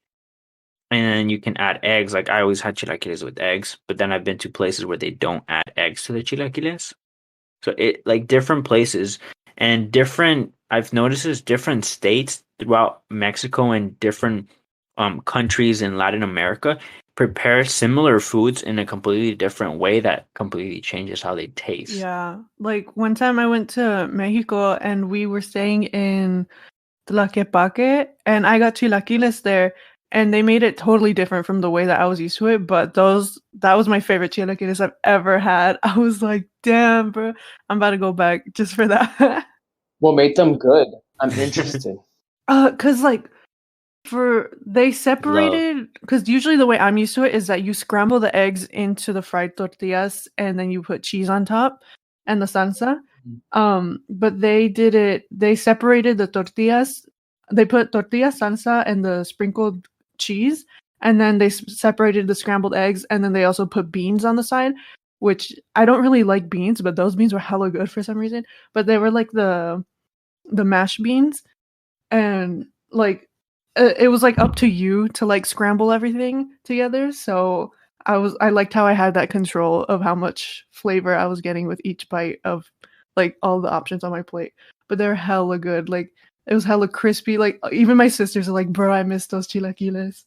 And then you can add eggs. Like I always had chilaquiles with eggs, but then I've been to places where they don't add eggs to the chilaquiles. So it like different places and different. I've noticed there's different states throughout Mexico and different countries in Latin America prepare similar foods in a completely different way that completely changes how they taste. Yeah. Like one time I went to Mexico and we were staying in Tlaquepaque and I got chilaquiles there and they made it totally different from the way that I was used to it. But that was my favorite chilaquiles I've ever had. I was like, damn, bro, I'm about to go back just for that. What made them good? I'm interested. Cause like they Love. separated because usually the way I'm used to it is that you scramble the eggs into the fried tortillas and then you put cheese on top and the salsa. But they separated the tortillas. They put tortilla salsa and the sprinkled cheese, and then they separated the scrambled eggs, and then they also put beans on the side, which I don't really like beans, but those beans were hella good for some reason. But they were like the mashed beans, and like it was like up to you to like scramble everything together. So I liked how I had that control of how much flavor I was getting with each bite of like all the options on my plate. But they're hella good. Like it was hella crispy. Like even my sisters are like, bro, I miss those chilaquiles.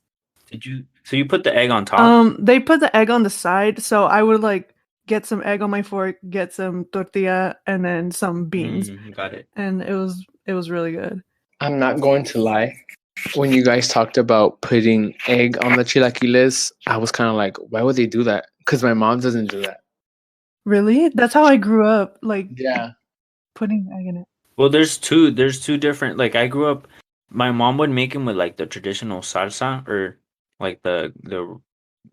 So you put the egg on top? They put the egg on the side, so I would like get some egg on my fork, get some tortilla, and then some beans, Got it. and it was really good. I'm not going to lie. When you guys talked about putting egg on the chilaquiles, I was kind of like, why would they do that? Because my mom doesn't do that. Really? That's how I grew up, like Yeah. putting egg in it. Well, there's two different. Like I grew up, my mom would make them with like the traditional salsa or like the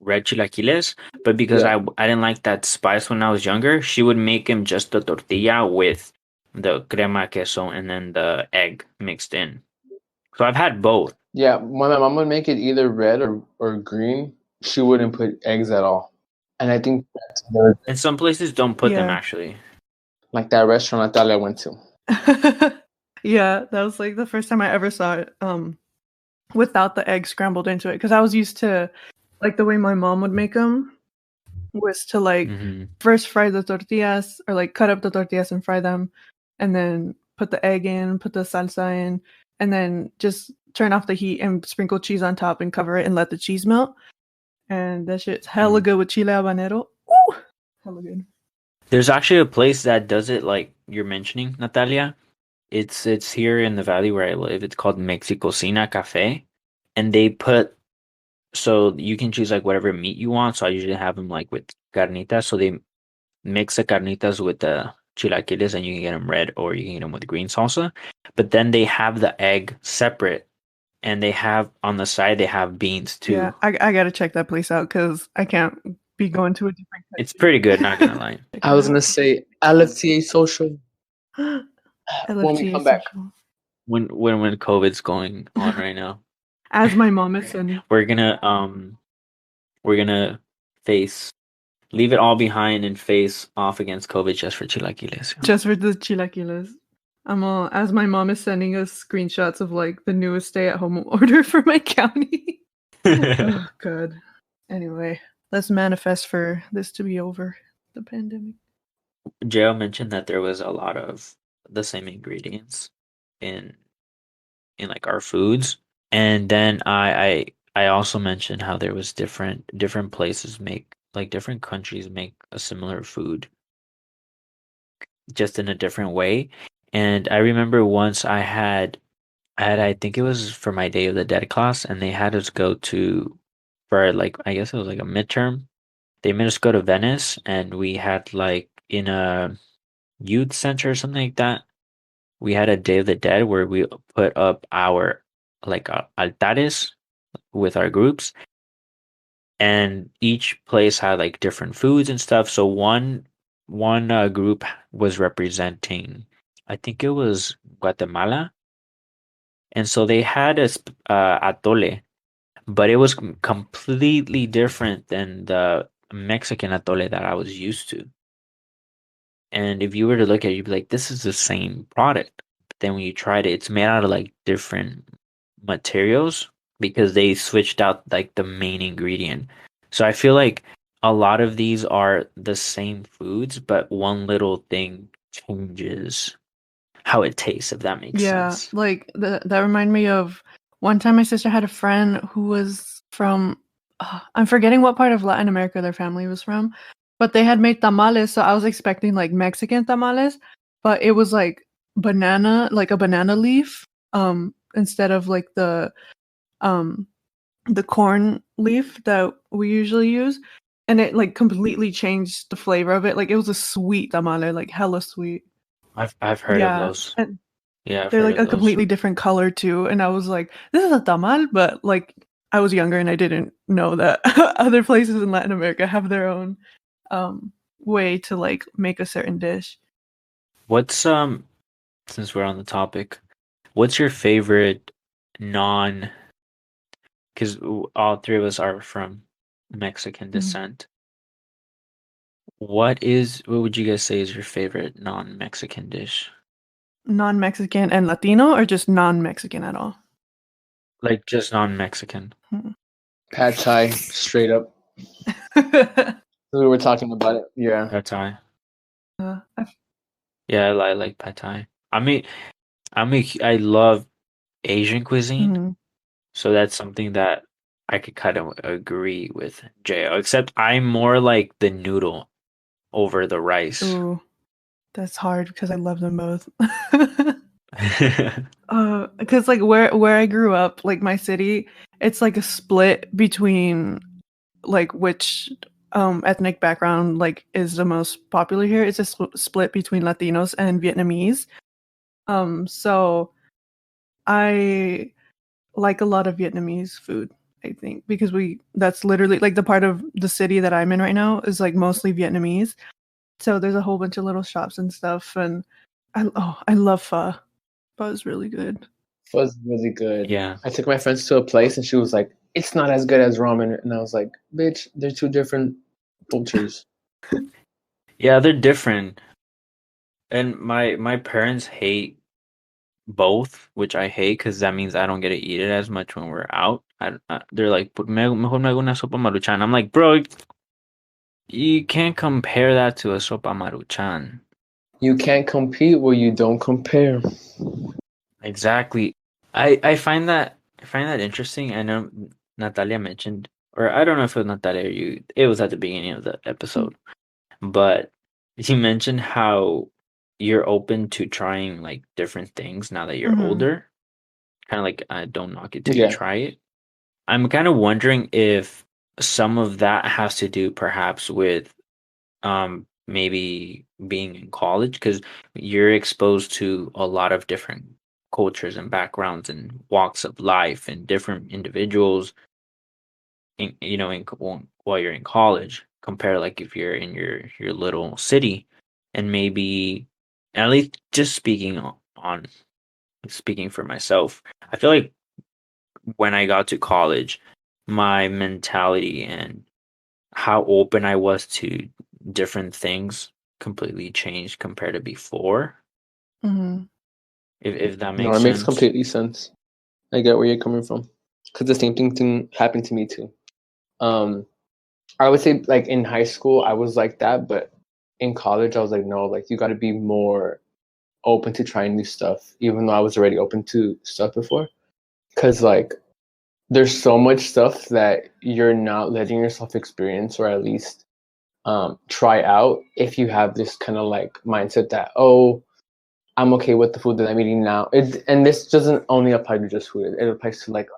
red chilaquiles. But because Yeah. I didn't like that spice when I was younger, she would make him just the tortilla with the crema queso and then the egg mixed in. So I've had both. Yeah. When my mom would make it either red or green, she wouldn't put eggs at all. And I think that's And some places don't put them Yeah. actually. like that restaurant I went to. Yeah, that was like the first time I ever saw it without the egg scrambled into it because I was used to like the way my mom would make them was to like first fry the tortillas or like cut up the tortillas and fry them and then put the egg in, put the salsa in, and then just turn off the heat and sprinkle cheese on top and cover it and let the cheese melt. And that shit's hella good with chile habanero. Ooh, hella good. There's actually a place that does it like you're mentioning, Natalia. It's here in the valley where I live. It's called Mexicocina Cafe, and they put so you can choose like whatever meat you want. So I usually have them like with carnitas. So they mix the carnitas with the chilaquiles, and you can get them red or you can get them with green salsa. But then they have the egg separate, and they have on the side they have beans too. Yeah, I gotta check that place out because I can't be going to a different country. It's pretty good, not gonna lie. I was gonna say LFTA social. When we come back. social. When COVID's going on right now, As my mom is saying. we're gonna leave it all behind and face off against COVID just for chilaquiles. Just for the chilaquiles. as my mom is sending us screenshots of like the newest stay-at-home order for my county. Oh god. Anyway, let's manifest for this to be over, the pandemic. Jael mentioned that there was a lot of the same ingredients in like our foods, and then I also mentioned how there was different places make, like different countries make a similar food just in a different way. And I remember once I think it was for my Day of the Dead class, and they had us go to, for like, I guess it was like a midterm. They made us go to Venice, and we had like in a youth center or something like that. We had a Day of the Dead where we put up our like altares with our groups, and each place had like different foods and stuff. So one group was representing, I think it was Guatemala, and so they had a atole, but it was completely different than the Mexican atole that I was used to. And if you were to look at it, you'd be like, this is the same product. But then when you tried it, it's made out of like different materials because they switched out like the main ingredient. So I feel like a lot of these are the same foods, but one little thing changes how it tastes, if that makes Yeah, sense. like that reminded me of one time my sister had a friend who was from I'm forgetting what part of Latin America their family was from, but they had made tamales, so I was expecting like Mexican tamales, but it was like like a banana leaf, instead of like um the corn leaf that we usually use, and it like completely changed the flavor of it. Like it was a sweet tamale, like hella sweet. I've heard of Yeah. those. And Yeah, I've they're heard like of a those. completely different color too, and I was like, "This is a tamal," but like I was younger and I didn't know that other places in Latin America have their own way to like make a certain dish. What's since we're on the topic, what's your favorite non, because all three of us are from Mexican Mhm. descent. What would you guys say is your favorite non-Mexican dish? Non-Mexican and Latino, or just non-Mexican at all? Like just non-Mexican. Hmm. Pad Thai, straight up. We were talking about it. Yeah. Pad Thai. I- Yeah, I like Pad Thai. I mean, I love Asian cuisine, mhm. so that's something that I could kind of agree with Jo, except I'm more like the noodle over the rice. Ooh, that's hard because I love them both. Because like where I grew up, like my city, it's like a split between like which ethnic background like is the most popular here. It's a split between Latinos and Vietnamese. So I like a lot of Vietnamese food, I think, because that's literally like the part of the city that I'm in right now is like mostly Vietnamese. So there's a whole bunch of little shops and stuff, and I love pho. Pho is really good. Was really good. Yeah. I took my friends to a place and she was like, "It's not as good as ramen," and I was like, "Bitch, they're two different cultures." Yeah, they're different. And my parents hate both, which I hate because that means I don't get to eat it as much when we're out. They're like, mejor me hago una sopa maruchan." I'm like, bro, you can't compare that to a sopa maruchan. You can't compete where you don't compare. Exactly. I find that interesting. I know Natalia mentioned, or I don't know if it was Natalia or you. It was at the beginning of the episode, but you mentioned how you're open to trying like different things now that you're Mm-hmm. older. Kind of like, don't knock it till you Yeah. try it. I'm kind of wondering if some of that has to do perhaps with maybe being in college, because you're exposed to a lot of different cultures and backgrounds and walks of life and different individuals while you're in college, compare like if you're in your little city. And maybe, at least just speaking for myself, I feel like when I got to college, my mentality and how open I was to different things completely changed compared to before. Mm-hmm. if that No, makes it makes sense. completely sense. I get where you're coming from. Because the same thing happened to me too. I would say like in high school I was like that, but in college I was like, no, like you got to be more open to trying new stuff, even though I was already open to stuff before. Because like there's so much stuff that you're not letting yourself experience, or at least try out, if you have this kind of like mindset that, oh, I'm okay with the food that I'm eating now. And this doesn't only apply to just food; it applies to like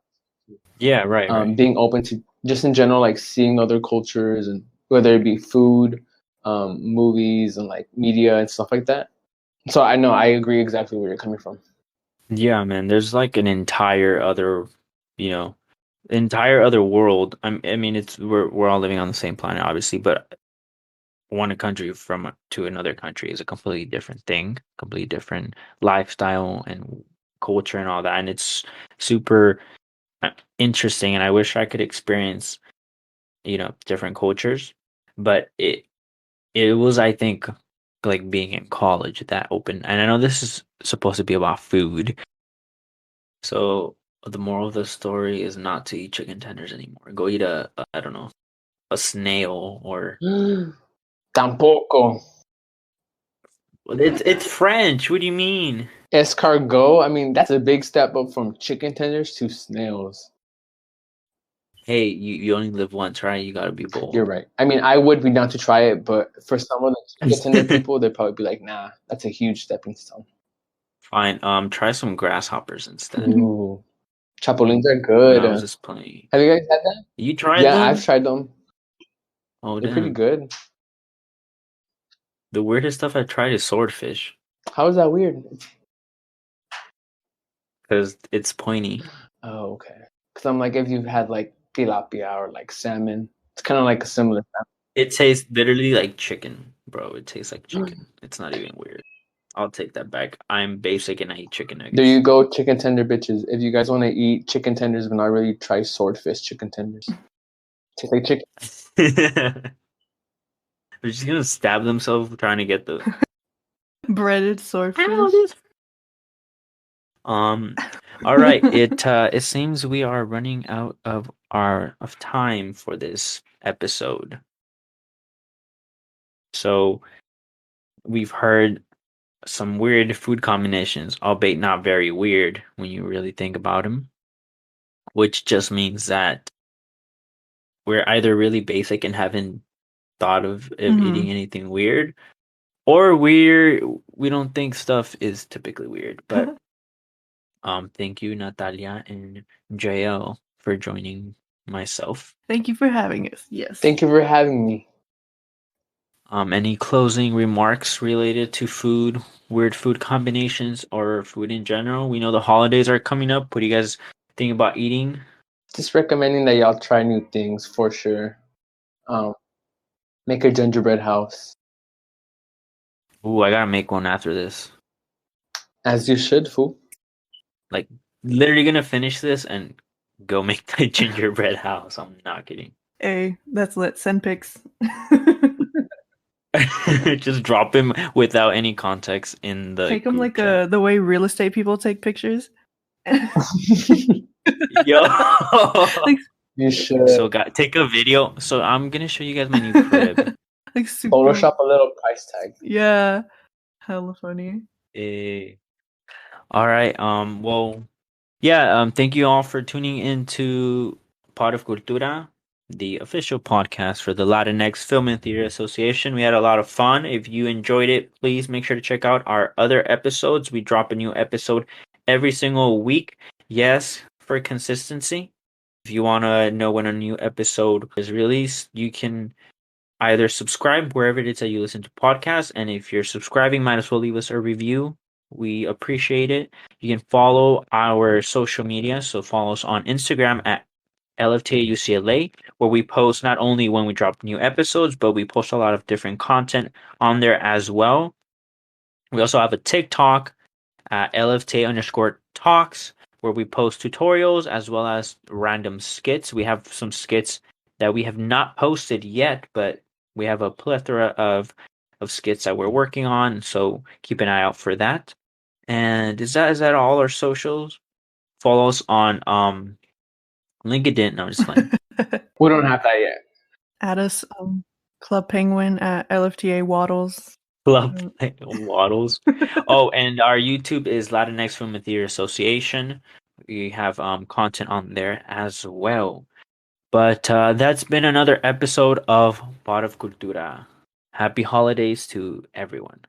Yeah, right. being open to just in general, like seeing other cultures, and whether it be food, movies, and like media and stuff like that. So I know I agree exactly where you're coming from. Yeah, man. There's like an entire other, you know, entire other world. I mean, it's we're all living on the same planet, obviously, but one country from to another country is a completely different thing, completely different lifestyle and culture and all that, and it's super interesting. And I wish I could experience, different cultures, but it was, I think, like being in college that open. And I know this is supposed to be about food, so the moral of the story is not to eat chicken tenders anymore. Go eat I don't know, a snail or Tampoco. it's French. What do you mean? Escargot. I mean, that's a big step up from chicken tenders to snails. Hey, you only live once, right? You gotta be You're bold. right. I mean, I would be down to try it, but for some of the chicken tender people, they'd probably be like, "Nah, that's a huge stepping stone." Fine. Try some grasshoppers instead. Ooh, chapulines are No, good. I was just playing. Have you guys had that? You tried Yeah, I've them? tried them. Oh, They're pretty damn. good. The weirdest stuff I've tried is swordfish How is that weird? because it's pointy. Oh, okay. Because I'm like, if you've had like tilapia or like salmon, it's kind of like a similar. It tastes literally like chicken, bro. It tastes like chicken. It's not even weird. I'll take that back. I'm basic and I eat chicken There nuggets. you go, chicken tender bitches. If you guys want to eat chicken tenders but not really, try swordfish chicken tenders. Tastes like chicken. They're just gonna stab themselves trying to get the Breaded swordfish. All right. It seems we are running out of time for this episode. So we've heard some weird food combinations, albeit not very weird when you really think about them, which just means that we're either really basic and haven't thought of eating anything weird, or we don't think stuff is typically weird. But thank you, Natalia and JL, for joining myself. Thank you for having us. Yes. Thank you for having me. Any closing remarks related to food, weird food combinations, or food in general? We know the holidays are coming up. What do you guys think about eating? Just recommending that y'all try new things for sure. Make a gingerbread house. Ooh, I gotta make one after this. As you should, fool. Like, literally gonna finish this and go make the gingerbread house. I'm not kidding. Hey, that's lit. Send pics. Just drop him without any context in the Take them group like chat. the way real estate people take pictures. Yo. Like, You should. So, guys, take a video. So, I'm gonna show you guys my new crib. like super. Photoshop a little price tag. Yeah, hella funny. All right. Well, yeah. Thank you all for tuning into Pod of Cultura, the official podcast for the Latinx Film and Theater Association. We had a lot of fun. If you enjoyed it, please make sure to check out our other episodes. We drop a new episode every single week. Yes, for consistency. If you want to know when a new episode is released, you can either subscribe wherever it is that you listen to podcasts. And if you're subscribing, might as well leave us a review. We appreciate it. You can follow our social media. So follow us on Instagram at LFTA UCLA, where we post not only when we drop new episodes, but we post a lot of different content on there as well. We also have a TikTok at LFTA_talks, where we post tutorials as well as random skits. We have some skits that we have not posted yet, but we have a plethora of skits that we're working on. So keep an eye out for that. And is that all our socials? Follow us on LinkedIn. No, I'm just playing. We don't have that yet. Add us Club Penguin at LFTA Waddles. Club Waddles. Oh, and our YouTube is Latinx Film and Theater Association. We have content on there as well. But that's been another episode of Pot of Cultura. Happy holidays to everyone.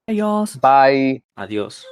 Hey, y'all. Bye. Adios.